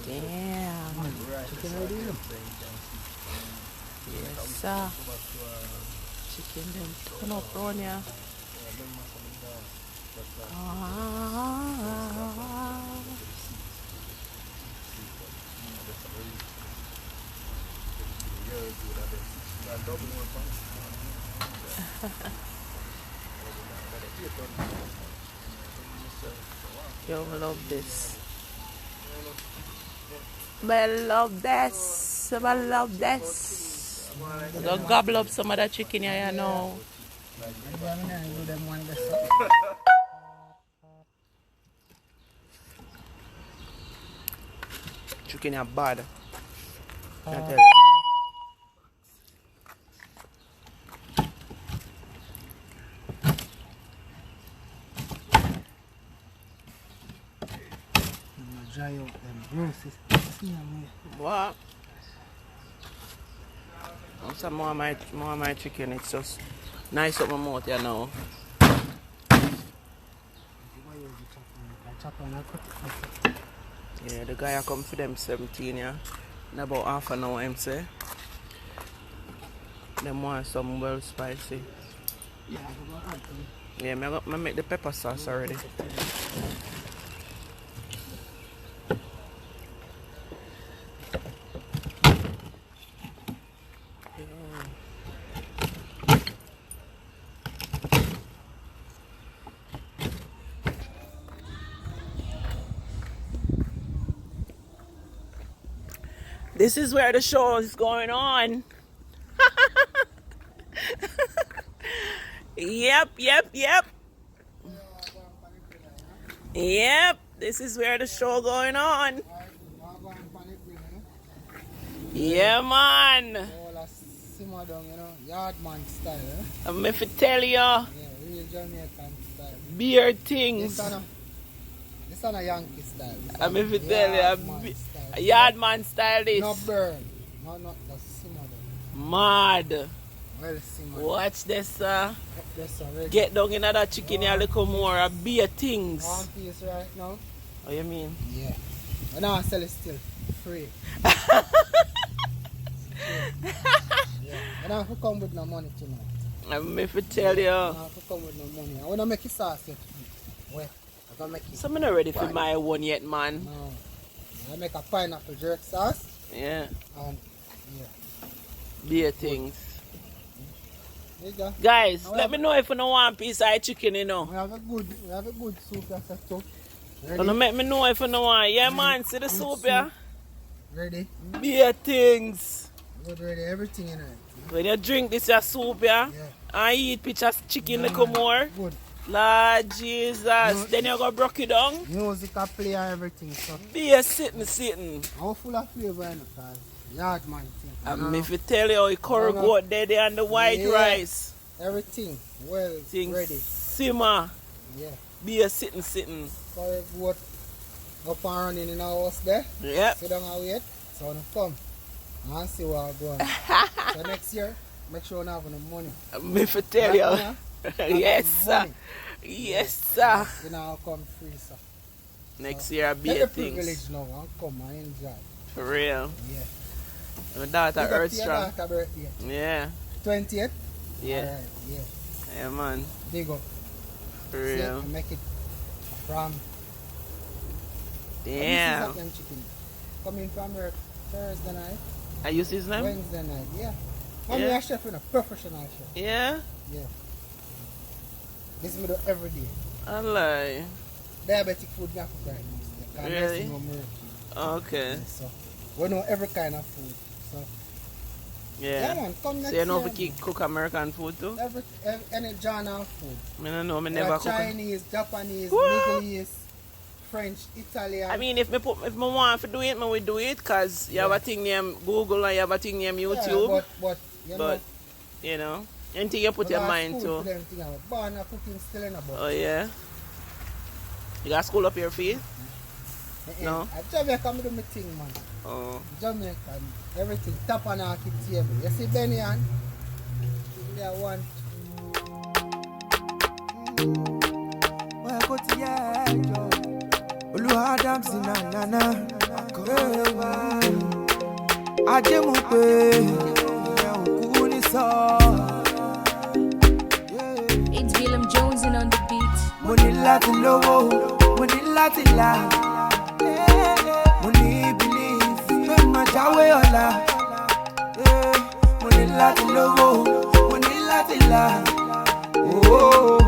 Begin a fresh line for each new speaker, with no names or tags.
Damn. Yes, sir. Chicken them turn up round here. Yo, I love this. I love this. I love this. I'm gonna gobble up some of that chicken here, you know. Chicken are bad. I tell you.
Dry out them roses.
What? Some more of my chicken. It's just nice up my mouth, you know. Yeah, the guy I come for them 17, yeah. In about half an hour, I'm say. Them want some well spicy. Yeah, I make the pepper sauce already. This is where the show is going on. Yep. Yep, this is where the show going on. Yeah, man.
Yardman style,
I'm going to tell you.
Yeah, real Jamaican style.
Beer things.
This is a Yankee style.
I'm going to tell you. A yardman style this.
No burn. No, that's simmer down.
Mad.
Well, simmer.
Watch this,
Yes,
get down in that chicken a little more. A beer things.
One piece right now.
What you mean?
Yeah. But now I sell it still free. Yeah. And I have to come with no money tonight.
I'm going to tell you.
I have to come with no money. I want to make it sauce yet. Wait, I'm going to make it.
So I'm not ready for my one yet, man.
No. I make a pineapple jerk sauce.
Yeah.
And yeah.
Beer things.
There you go.
Guys, let me know if you don't want a piece of chicken, you know.
We have a good soup that's a top.
Gonna make me know if you don't want. Yeah, man, see the soup, yeah?
Ready?
Beer things.
Good, ready. Everything in it.
When you drink this your soup, yeah?
Yeah.
And eat pictures chicken little more.
Good.
Lord Jesus. Then you go broke it down.
Music a play and everything. So
Beer sitting.
how full of flavor in it, cause Yardman thing.
And if you tell you, curry goat there and the white rice.
Everything well
Things
ready.
simmer.
Yeah.
Beer sitting.
Curry goat up and running in our house there.
Yep.
Sit down and wait. So when you come and see what I'm going. So next year, make sure you have no money.
If you tell you.
Right
Yes, sir. Yes, sir.
You know, come free, sir.
Next year,
Take
beer
the
things.
privilege now and come and enjoy.
For real.
Yeah.
My daughter
Big up
Earth
to your
strong.
daughter birthday.
Yeah.
20th?
Yeah.
Alright, yeah.
Yeah, man.
Big up.
For
See,
real.
make it from.
Damn.
Them chicken. Coming from her Thursday night,
I use his name?
Wednesday night. Yeah. I'm
Yeah.
a chef, a professional chef.
Yeah?
Yeah. This me do every day.
I lie.
Diabetic food me have to try.
Really? Okay.
So we know every kind of food. So yeah,
Yeah.
man, come next
So you know
year,
if you cook American food too?
any genre of food.
I don't know, I never cook.
Chinese, Japanese,
What?
Middle East, French, Italian.
I mean, if I want to do it, I will do it because you have a thing named Google and you have a thing named YouTube.
Yeah, but
you know, anything you put your mind to.
Born a cooking still in a book.
Oh, yeah? You got school up your feet? No?
At Jamaica, I do my thing, man.
Oh.
Jamaica, everything top on our table. You see Benny and there one. Well, go to your
Adams in Nana. Ajemupe,
It's Willem Jones in on the beat.
Money Latin logo, money Latin la. Money believe, spend my jawe ola. Money Latin logo, money Latin la. Oh.